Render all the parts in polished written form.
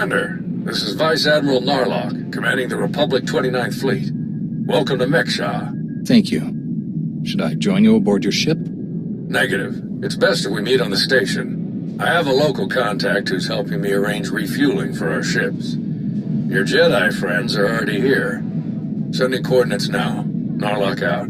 Commander, this is Vice Admiral Narlock, commanding the Republic 29th Fleet. Welcome to Mek Sha. Thank you. Should I join you aboard your ship? Negative. It's best if we meet on the station. I have a local contact who's helping me arrange refueling for our ships. Your Jedi friends are already here. Sending coordinates now. Narlock out.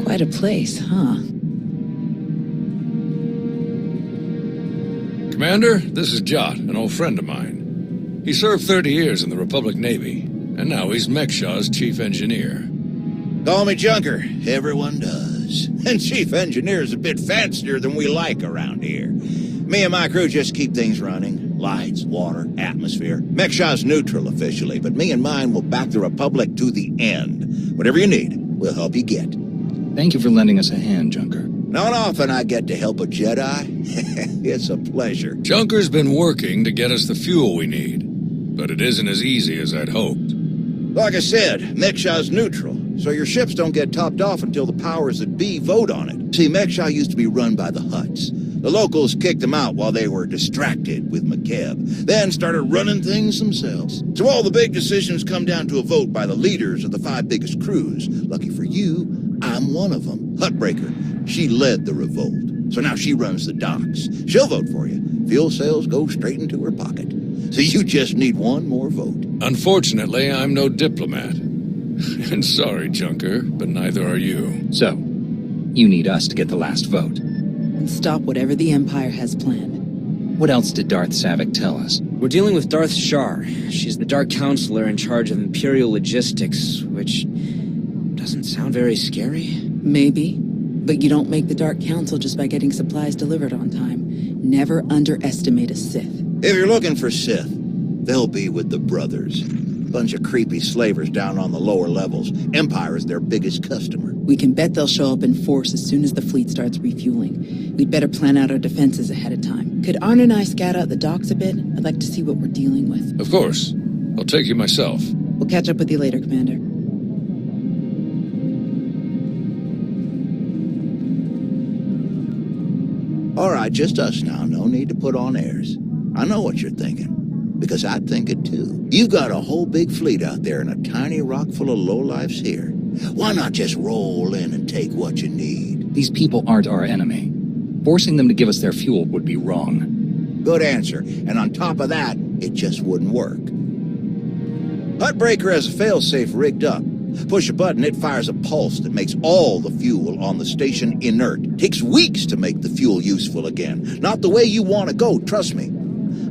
Quite a place, huh? Commander, this is Jot, an old friend of mine. He served 30 years in the Republic Navy, and now he's Mek Sha's chief engineer. Call me Junker. Everyone does. And chief engineer's a bit fancier than we like around here. Me and my crew just keep things running. Lights, water, atmosphere. Mek Sha's neutral officially, but me and mine will back the Republic to the end. Whatever you need, we'll help you get. Thank you for lending us a hand, Junker. Not often I get to help a Jedi. It's a pleasure. Junker's been working to get us the fuel we need, but it isn't as easy as I'd hoped. Like I said, Mek Sha's neutral, so your ships don't get topped off until the powers that be vote on it. See, Mek Sha used to be run by the Hutts. The locals kicked them out while they were distracted with McKeb, then started running things themselves. So all the big decisions come down to a vote by the leaders of the 5 biggest crews. Lucky for you, I'm one of them. Huttbreaker. She led the revolt. So now she runs the docks. She'll vote for you. Fuel sales go straight into her pocket. So you just need one more vote. Unfortunately, I'm no diplomat. And sorry, Junker, but neither are you. So, you need us to get the last vote. And stop whatever the Empire has planned. What else did Darth Savik tell us? We're dealing with Darth Shar. She's the Dark Counselor in charge of Imperial Logistics, which doesn't sound very scary. Maybe. But you don't make the Dark Council just by getting supplies delivered on time. Never underestimate a Sith. If you're looking for Sith, they'll be with the Brothers. Bunch of creepy slavers down on the lower levels. Empire is their biggest customer. We can bet they'll show up in force as soon as the fleet starts refueling. We'd better plan out our defenses ahead of time. Could Arn and I scout out the docks a bit? I'd like to see what we're dealing with. Of course. I'll take you myself. We'll catch up with you later, Commander. All right, just us now. No need to put on airs. I know what you're thinking, because I'd think it too. You've got a whole big fleet out there and a tiny rock full of lowlifes here. Why not just roll in and take what you need? These people aren't our enemy. Forcing them to give us their fuel would be wrong. Good answer. And on top of that, it just wouldn't work. Huttbreaker has a failsafe rigged up. Push a button, it fires a pulse that makes all the fuel on the station inert. Takes weeks to make the fuel useful again. Not the way you want to go, trust me.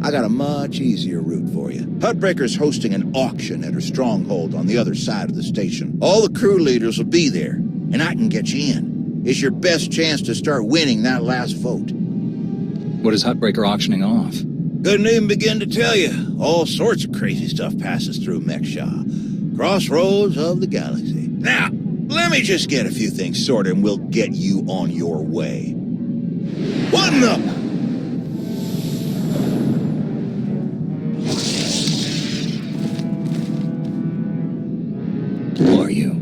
I got a much easier route for you. Huttbreaker's hosting an auction at her stronghold on the other side of the station. All the crew leaders will be there, and I can get you in. It's your best chance to start winning that last vote. What is Huttbreaker auctioning off? Couldn't even begin to tell you. All sorts of crazy stuff passes through Mek Sha. Crossroads of the galaxy. Now, let me just get a few things sorted and we'll get you on your way. Button up! Who are you?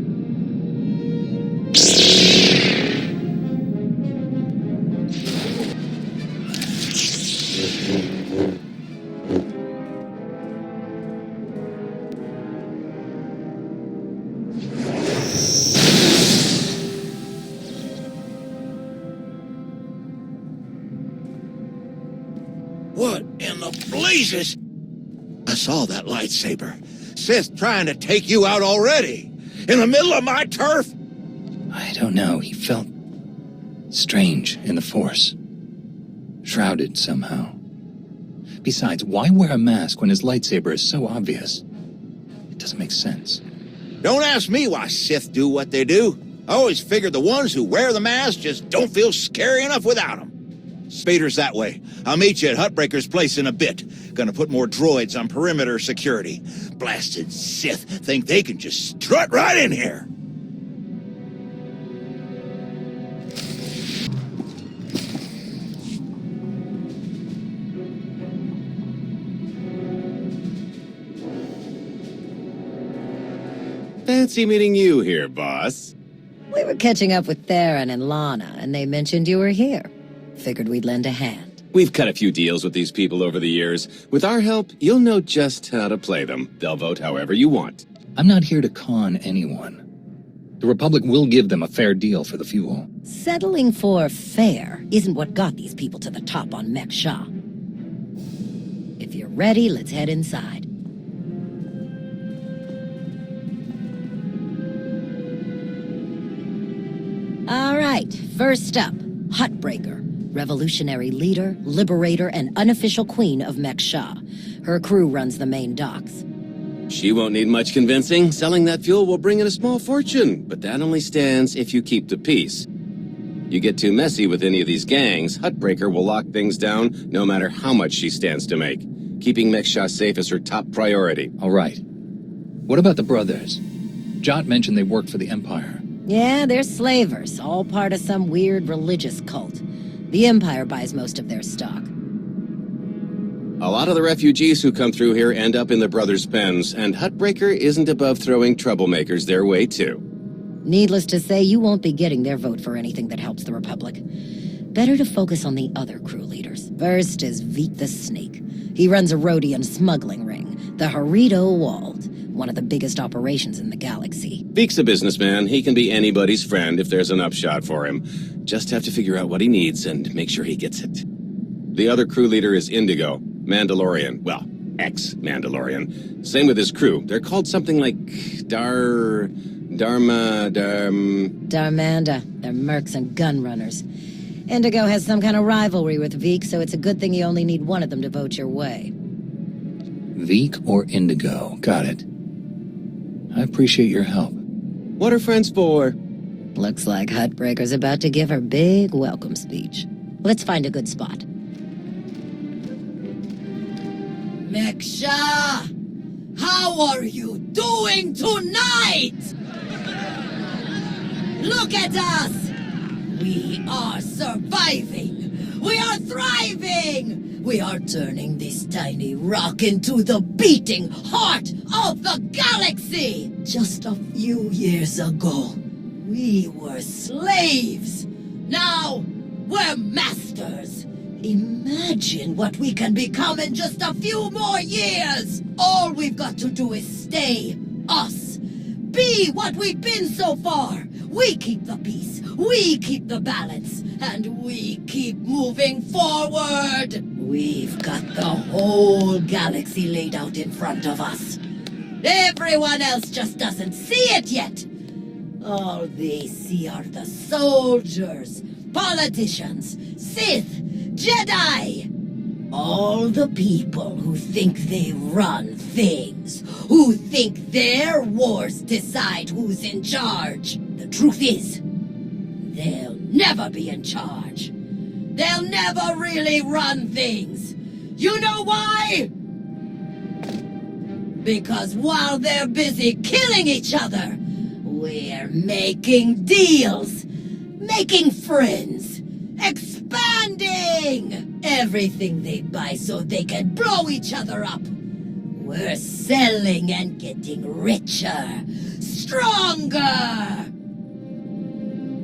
What in the blazes? I saw that lightsaber. Sith trying to take you out already. In the middle of my turf? I don't know. He felt strange in the Force. Shrouded somehow. Besides, why wear a mask when his lightsaber is so obvious? It doesn't make sense. Don't ask me why Sith do what they do. I always figured the ones who wear the mask just don't feel scary enough without them. Spader's that way. I'll meet you at Huttbreaker's place in a bit. Gonna put more droids on perimeter security. Blasted Sith think they can just strut right in here. Fancy meeting you here, boss. We were catching up with Theron and Lana, and they mentioned you were here. Figured we'd lend a hand. We've cut a few deals with these people over the years. With our help, you'll know just how to play them. They'll vote however you want. I'm not here to con anyone. The Republic will give them a fair deal for the fuel. Settling for fair isn't what got these people to the top on Mek Sha. If you're ready, let's head inside. All right, first up, Huttbreaker. Revolutionary leader, liberator, and unofficial queen of Mek Sha. Her crew runs the main docks. She won't need much convincing. Selling that fuel will bring in a small fortune, but that only stands if you keep the peace. You get too messy with any of these gangs, Huttbreaker will lock things down no matter how much she stands to make. Keeping Mek Sha safe is her top priority. All right. What about the brothers? Jot mentioned they worked for the Empire. Yeah, they're slavers, all part of some weird religious cult. The Empire buys most of their stock. A lot of the refugees who come through here end up in the brothers' pens, and Huttbreaker isn't above throwing troublemakers their way, too. Needless to say, you won't be getting their vote for anything that helps the Republic. Better to focus on the other crew leaders. First is Veek the Snake. He runs a Rhodian smuggling ring, the Harito Walled, one of the biggest operations in the galaxy. Veek's a businessman. He can be anybody's friend if there's an upshot for him. Just have to figure out what he needs and make sure he gets it. The other crew leader is Indigo, Mandalorian. Well, ex-Mandalorian. Same with his crew. They're called something like Darmanda. They're mercs and gun runners. Indigo has some kind of rivalry with Veek, so it's a good thing you only need one of them to vote your way. Veek or Indigo. Got it. I appreciate your help. What are friends for? Looks like Huttbreaker's about to give her big welcome speech. Let's find a good spot. Mek Sha! How are you doing tonight? Look at us! We are surviving! We are thriving! We are turning this tiny rock into the beating heart of the galaxy! Just a few years ago, we were slaves. Now, we're masters. Imagine what we can become in just a few more years. All we've got to do is stay us. Be what we've been so far. We keep the peace. We keep the balance. And we keep moving forward. We've got the whole galaxy laid out in front of us. Everyone else just doesn't see it yet. All they see are the soldiers, politicians, Sith, Jedi. All the people who think they run things, who think their wars decide who's in charge. The truth is, they'll never be in charge. They'll never really run things. You know why? Because while they're busy killing each other, we're making deals, making friends, expanding everything they buy so they can blow each other up. We're selling and getting richer, stronger.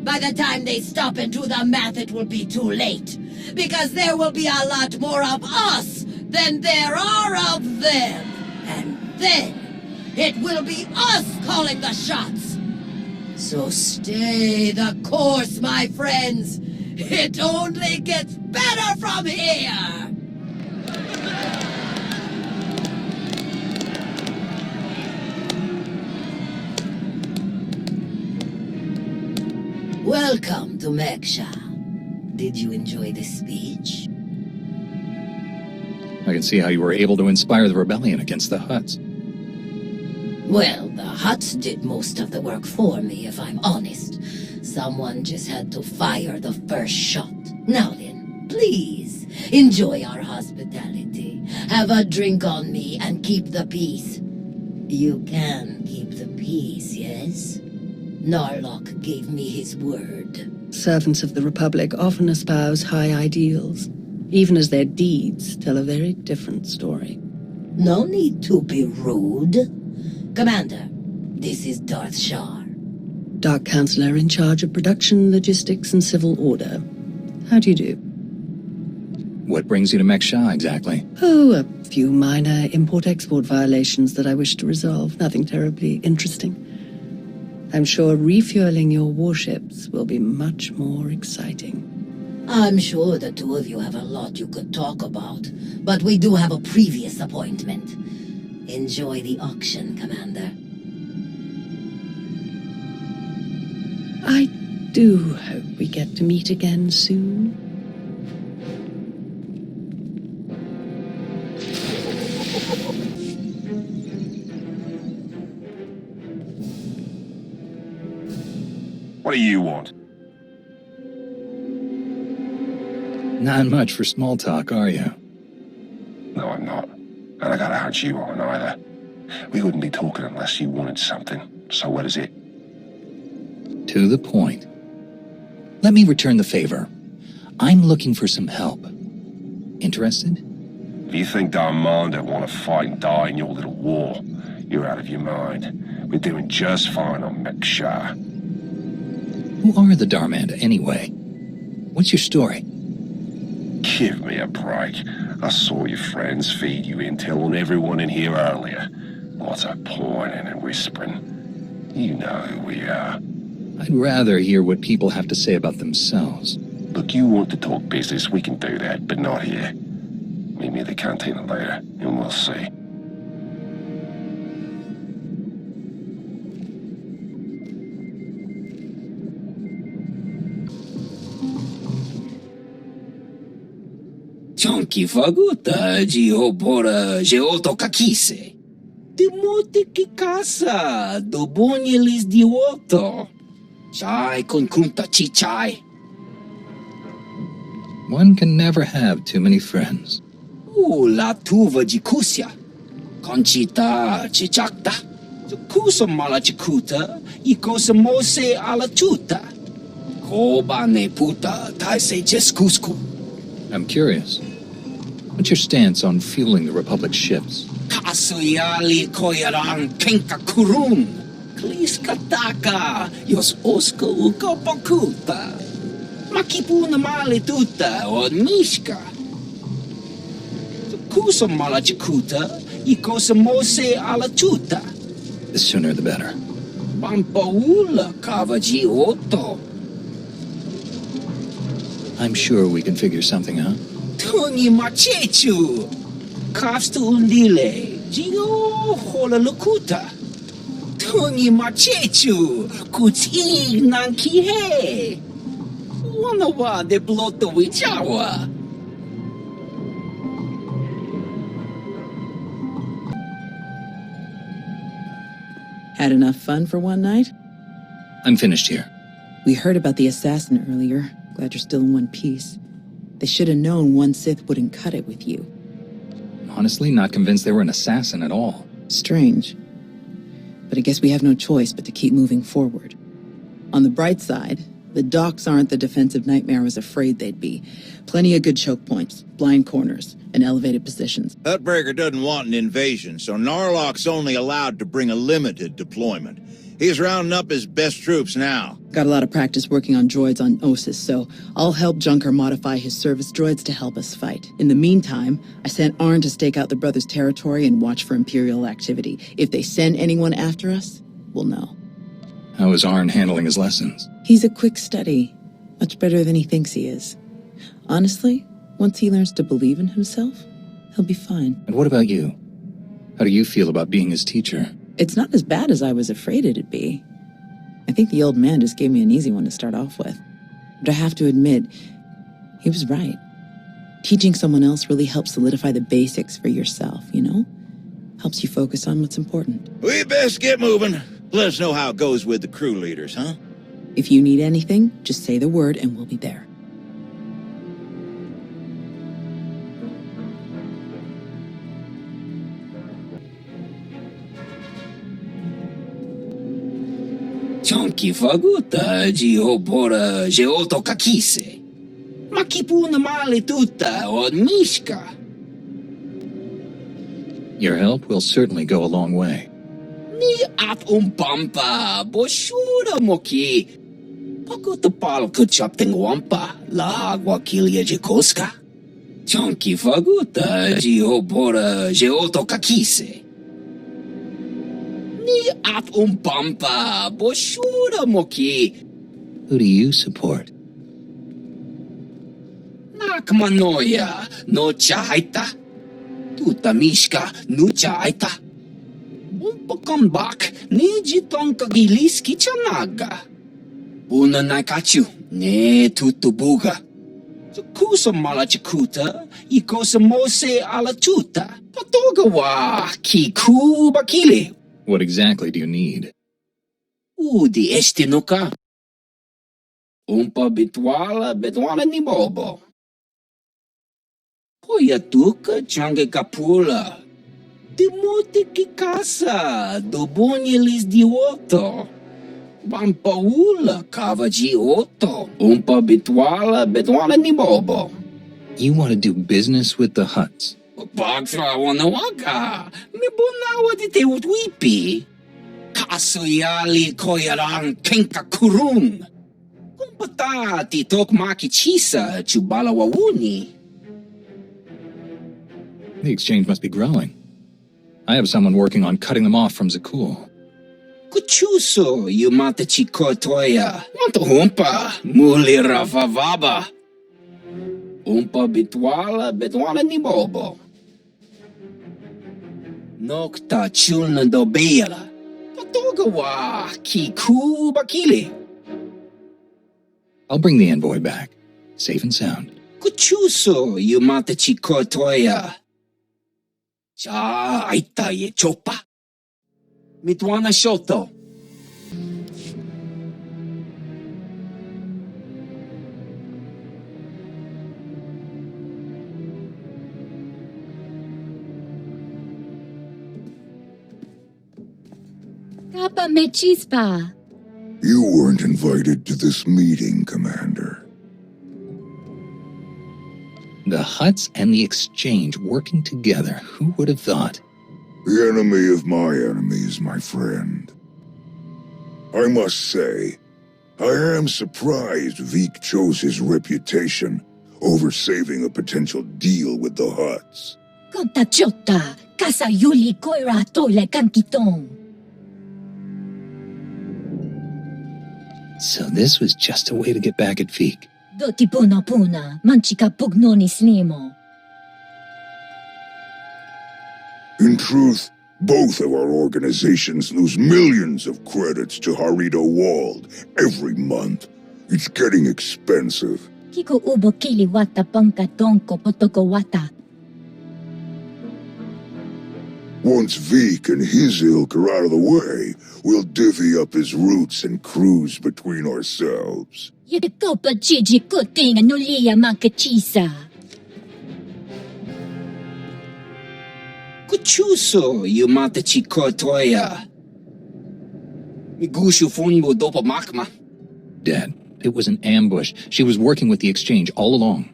By the time they stop and do the math, it will be too late. Because there will be a lot more of us than there are of them. And then, it will be us calling the shots. So stay the course, my friends. It only gets better from here. Welcome to Mek Sha. Did you enjoy this speech? I can see how you were able to inspire the rebellion against the Hutts. Well, the Hutts did most of the work for me, if I'm honest. Someone just had to fire the first shot. Now then, please, enjoy our hospitality. have a drink on me, and keep the peace. You can keep the peace, yes? Narlock gave me his word. Servants of the Republic often espouse high ideals, even as their deeds tell a very different story. No need to be rude. Commander, this is Darth Shar. Dark Counselor in charge of production, logistics, and civil order. How do you do? What brings you to Mek Sha, exactly? Oh, a few minor import-export violations that I wish to resolve. Nothing terribly interesting. I'm sure refueling your warships will be much more exciting. I'm sure the two of you have a lot you could talk about, but we do have a previous appointment. Enjoy the auction, Commander. I do hope we get to meet again soon. What do you want? Not much for small talk, are you? No, I'm not. And I got a hunch you aren't either. We wouldn't be talking unless you wanted something. So what is it? To the point. Let me return the favor. I'm looking for some help. Interested? If you think Darmanda want to fight and die in your little war, you're out of your mind. We're doing just fine on Mek Sha. Who are the Darmanda, anyway? What's your story? Give me a break. I saw your friends feed you intel on everyone in here earlier. What's a pointing and whispering? You know who we are. I'd rather hear what people have to say about themselves. Look, you want to talk business, we can do that, but not here. Meet me at the cantina later, and we'll see. Chonky faguta geobora geotokakise. Demote que casa do bonyelis di otto. Chai con kunta chichai. One can never have too many friends. La tuva de kusia. Conchita chichakta. Kusa mala chikuta. E cosa mose ala tuta. Koba ne puta taise jeskusku. I'm curious. What's your stance on fueling the Republic's ships? Kasuyali koyaran kenka kurun. Kliskataka yos oska uka pakuta. Makipuna male tuta od mishka. Kusa mala chikuta. E cosa mose ala tuta. The sooner the better. Pampaula kavaji otto. I'm sure we can figure something out. Tungi machechu. Kafstu undile. Gio hola lukuta. Tungi machechu. Kuti nankihe. Wanawa de bloto wijawa. Had enough fun for one night? I'm finished here. We heard about the assassin earlier. Glad you're still in one piece. They should have known one Sith wouldn't cut it with you. Honestly, not convinced they were an assassin at all. Strange. But I guess we have no choice but to keep moving forward. On the bright side, the docks aren't the defensive nightmare I was afraid they'd be. Plenty of good choke points, blind corners, and elevated positions. Hutbreaker doesn't want an invasion, so Narlock's only allowed to bring a limited deployment. He's rounding up his best troops now. Got a lot of practice working on droids on Ossus, so I'll help Junker modify his service droids to help us fight. In the meantime, I sent Arn to stake out the brothers' territory and watch for Imperial activity. If they send anyone after us, we'll know. How is Arn handling his lessons? He's a quick study. Much better than he thinks he is. Honestly, once he learns to believe in himself, he'll be fine. And what about you? How do you feel about being his teacher? It's not as bad as I was afraid it'd be. I think the old man just gave me an easy one to start off with. But I have to admit, he was right. Teaching someone else really helps solidify the basics for yourself, you know? Helps you focus on what's important. We best get moving. Let us know how it goes with the crew leaders, huh? If you need anything, just say the word and we'll be there. Chunky faguta giopora geoto kakise. Makipuna male tuta od mishka. Your help will certainly go a long way. Ni at umpampa boshura moki. Pagutapal kuchap wampa la aguaquilia jikoska. Chunky faguta giopora geoto kakise. Ni at umpampa boshura moki. Who do you support? Nakmanoya no chaita. Tuta mishka no chaita. Umpakambak ni jitonka giliski chanaga. Una naikachu ne tutubuga. Kusa malachikuta, ikosa mose ala tuta. Patogawa kiku bakile. What exactly do you need? Udi estinuka. Umpa bitwala ni bobo. Poyatuka change kapula. Demote kikasa, dobonyelis dioto. Bampaula kavaji oto. Umpa bitwala ni bobo. You want to do business with the Huts? Pagtra wanawaga. Mibunawa dite utwipi. Kasoyali koyaran kenka kurung. Kumpata titok makichisa chubala wawuni. The exchange must be growing. I have someone working on cutting them off from Zakul. Kuchuso yumata chikotoya. Wanto humpa muli ravavaba. Umpa bitwala ni bobo. Nokta chulna dobela. Patogawa kiku bakile. I'll bring the envoy back, safe and sound. Kuchuso yumata chikotoya. Cha aita ye chopa. Mitwana shoto. Kappa me chispa. You weren't invited to this meeting, Commander. The Huts and the exchange working together. Who would have thought? The enemy of my enemy is my friend. I must say, I am surprised Vik chose his reputation over saving a potential deal with the Huts. Konta chota, kasa yuli koira tole kankitong. So this was just a way to get back at Vik. Doti puna, manchika pugnoni snimo. In truth, both of our organizations lose millions of credits to Harito Wald every month. It's getting expensive. Kiko ubo kili wata panka tonko potoko wata. Once Vik and his ilk are out of the way, we'll divvy up his routes and cruise between ourselves. Yekopa Gigi kutinga nulia mankachisa. Kuchuso yumata chikotoya. Migushu funmo dopa makma. Dad, it was an ambush. She was working with the exchange all along.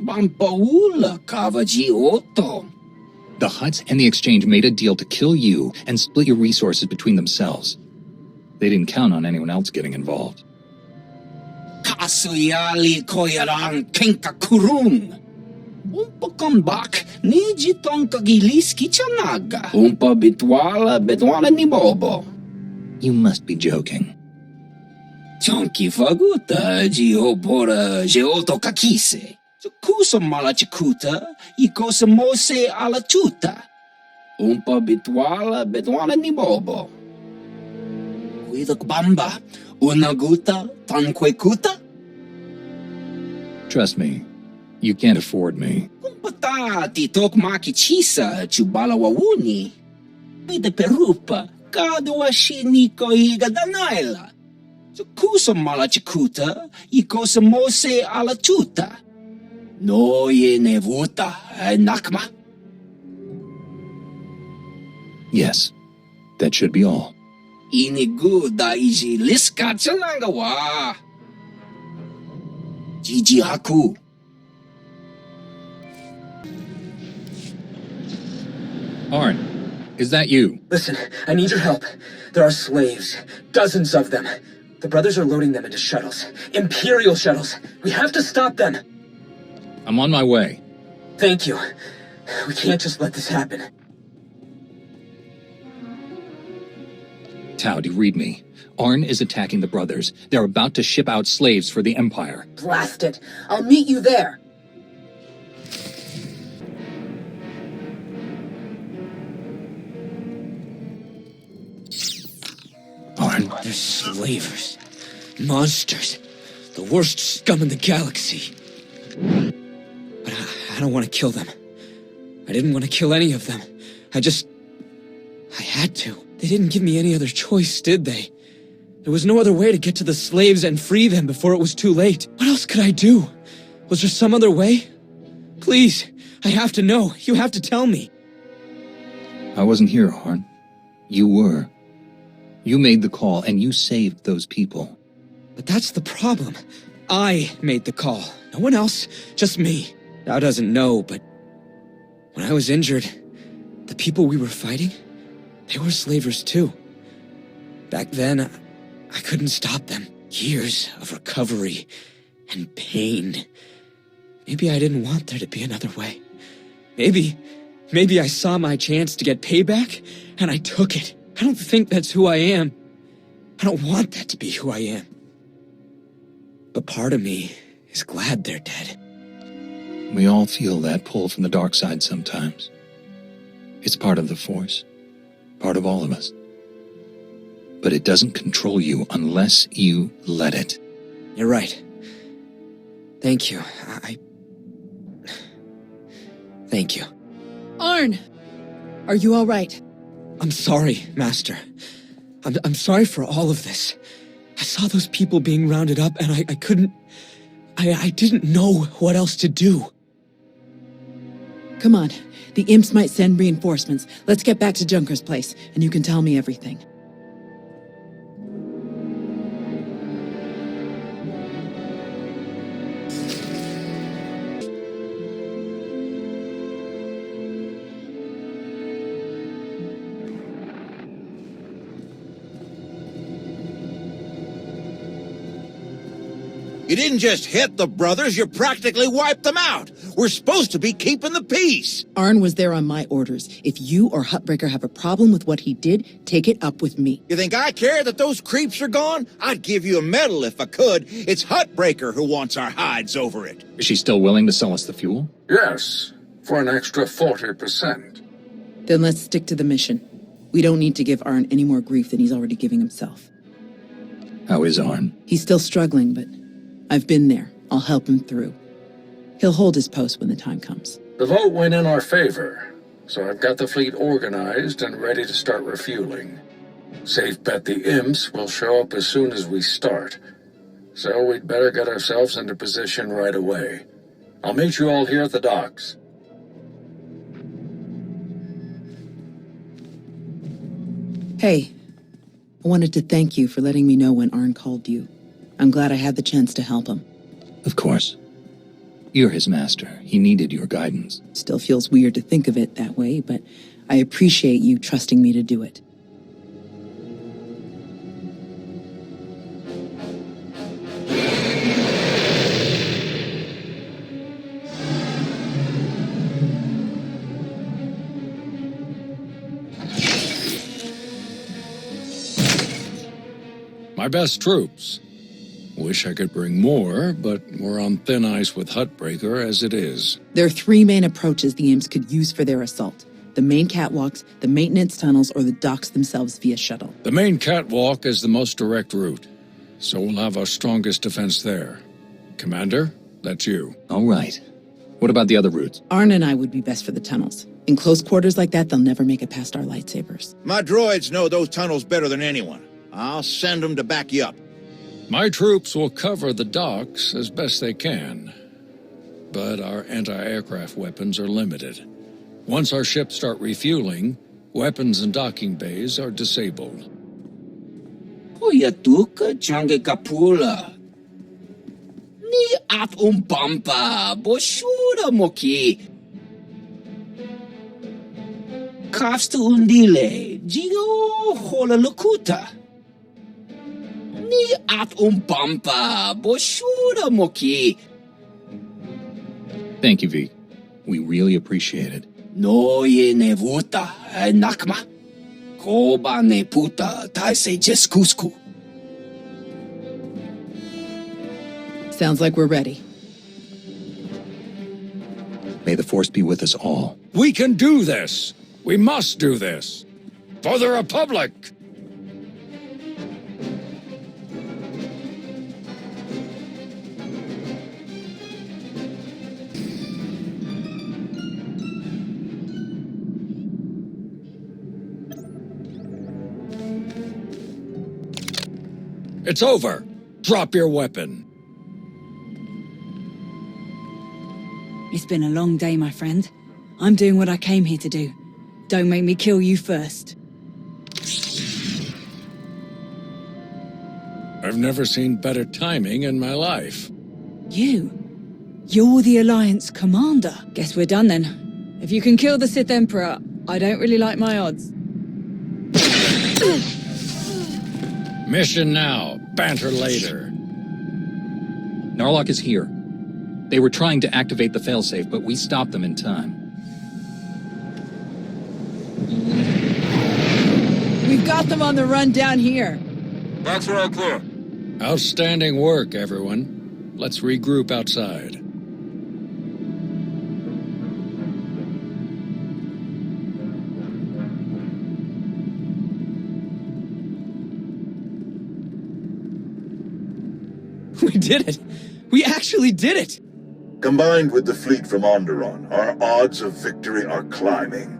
Bampaula kavaji oto. The Huts and the exchange made a deal to kill you and split your resources between themselves. They didn't count on anyone else getting involved. Kasuyali koyaran kenka kurung. Umpa kambak ni jitonka giliski chanaga. Umpa bitwala ni bobo. You must be joking. Chunky faguta giopora geoto kakise. Kusa malachikuta, ikosa mose ala tuta. Umpa bitwala ni bobo. Kuidak bamba, unaguta, tanquekuta. Trust me, you can't afford me. Kumpata titok makichisa chubala wawuni. Pide perupa, kadwa shiniko higa danaila. Kusa malachikuta, ikosa mose ala tuta. No ye nevuta, nakma. Yes, that should be all. Inigu daiji liska chalanga wa. Jiji haku. Arn, is that you? Listen, I need your help. There are slaves. Dozens of them. The brothers are loading them into shuttles. Imperial shuttles. We have to stop them. I'm on my way. Thank you. We can't just let this happen. Tao, do you read me? Arn is attacking the brothers. They're about to ship out slaves for the Empire. Blast it. I'll meet you there. Arn? They're slavers. Monsters. The worst scum in the galaxy. But I don't want to kill them. I didn't want to kill any of them. I had to. They didn't give me any other choice, did they? There was no other way to get to the slaves and free them before it was too late. What else could I do? Was there some other way? Please, I have to know. You have to tell me. I wasn't here, Arn. You were. You made the call, and you saved those people. But that's the problem. I made the call. No one else, just me. Thou doesn't know, but when I was injured, the people we were fighting, they were slavers too. Back then, I couldn't stop them. Years of recovery and pain. Maybe I didn't want there to be another way. Maybe I saw my chance to get payback, and I took it. I don't think that's who I am. I don't want that to be who I am. But part of me is glad they're dead. We all feel that pull from the dark side sometimes. It's part of the Force. Part of all of us. But it doesn't control you unless you let it. You're right. Thank you. Thank you. Arn! Are you all right? I'm sorry, Master. I'm sorry for all of this. I saw those people being rounded up, and I couldn't... I didn't know what else to do. Come on. The imps might send reinforcements. Let's get back to Junker's place, and you can tell me everything. You didn't just hit the brothers, you practically wiped them out. We're supposed to be keeping the peace. Arn was there on my orders. If you or Hutbreaker have a problem with what he did, take it up with me. You think I care that those creeps are gone? I'd give you a medal if I could. It's Hutbreaker who wants our hides over it. Is she still willing to sell us the fuel? Yes, for an extra 40%. Then let's stick to the mission. We don't need to give Arn any more grief than he's already giving himself. How is Arn? He's still struggling, but I've been there. I'll help him through. He'll hold his post when the time comes. The vote went in our favor, so I've got the fleet organized and ready to start refueling. Safe bet the imps will show up as soon as we start, so we'd better get ourselves into position right away. I'll meet you all here at the docks. Hey, I wanted to thank you for letting me know when Arn called you. I'm glad I had the chance to help him. Of course. You're his master. He needed your guidance. Still feels weird to think of it that way, but I appreciate you trusting me to do it. My best troops. Wish I could bring more, but we're on thin ice with Hutbreaker as it is. There are three main approaches the imps could use for their assault. The main catwalks, the maintenance tunnels, or the docks themselves via shuttle. The main catwalk is the most direct route, so we'll have our strongest defense there. Commander, that's you. All right. What about the other routes? Arn and I would be best for the tunnels. In close quarters like that, they'll never make it past our lightsabers. My droids know those tunnels better than anyone. I'll send them to back you up. My troops will cover the docks as best they can, but our anti-aircraft weapons are limited. Once our ships start refueling, weapons and docking bays are disabled. Hoyatuka change kapula. Ni at umpampa boshura moki. Kafsta undile, jigo hola lukuta. Ni at umpampa boshura moki. Thank you, V. We really appreciate it. No ye nevuta nakma. Koba ne puta taise jeskusku. Sounds like we're ready. May the Force be with us all. We can do this! We must do this! For the Republic! It's over! Drop your weapon! It's been a long day, my friend. I'm doing what I came here to do. Don't make me kill you first. I've never seen better timing in my life. You're the Alliance commander. Guess we're done then. If you can kill the Sith Emperor, I don't really like my odds. Mission now, banter later. Narlock is here. They were trying to activate the failsafe, but we stopped them in time. We've got them on the run down here. That's all clear. Outstanding work, everyone. Let's regroup outside. We did it! We actually did it! Combined with the fleet from Onderon, our odds of victory are climbing.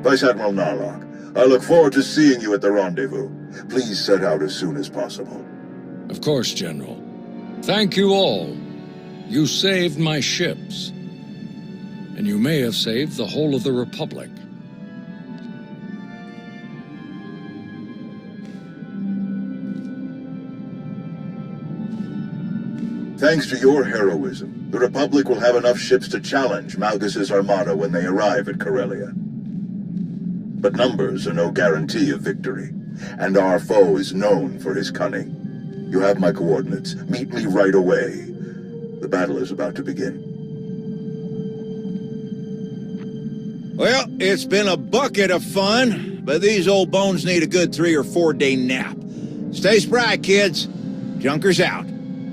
Vice Admiral Narlock, I look forward to seeing you at the rendezvous. Please set out as soon as possible. Of course, General. Thank you all. You saved my ships. And you may have saved the whole of the Republic. Thanks to your heroism, the Republic will have enough ships to challenge Malgus's armada when they arrive at Corellia. But numbers are no guarantee of victory, and our foe is known for his cunning. You have my coordinates. Meet me right away. The battle is about to begin. Well, it's been a bucket of fun, but these old bones need a good 3 or 4 day nap. Stay spry, kids. Junker's out.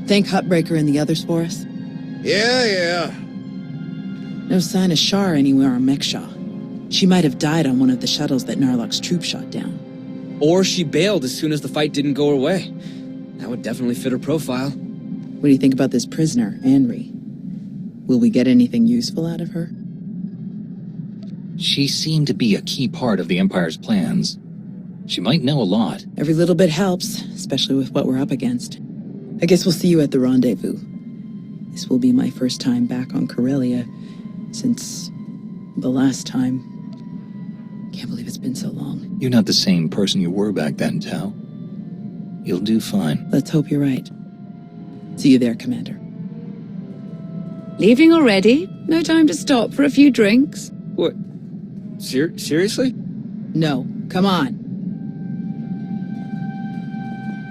Thank Hutbreaker and the others for us? Yeah. No sign of Shar anywhere on Mek Sha. She might have died on one of the shuttles that Narlock's troop shot down. Or she bailed as soon as the fight didn't go her way. That would definitely fit her profile. What do you think about this prisoner, Anri? Will we get anything useful out of her? She seemed to be a key part of the Empire's plans. She might know a lot. Every little bit helps, especially with what we're up against. I guess we'll see you at the rendezvous. This will be my first time back on Corellia since the last time. Can't believe it's been so long. You're not the same person you were back then, Tao. You'll do fine. Let's hope you're right. See you there, Commander. Leaving already? No time to stop for a few drinks? What? Seriously? No, come on.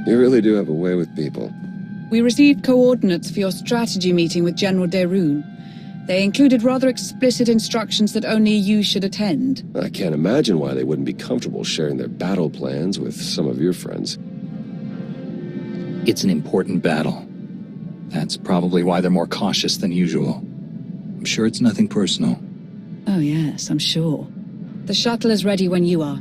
You really do have a way with people. We received coordinates for your strategy meeting with General Derun. They included rather explicit instructions that only you should attend. I can't imagine why they wouldn't be comfortable sharing their battle plans with some of your friends. It's an important battle. That's probably why they're more cautious than usual. I'm sure it's nothing personal. Oh yes, I'm sure. The shuttle is ready when you are.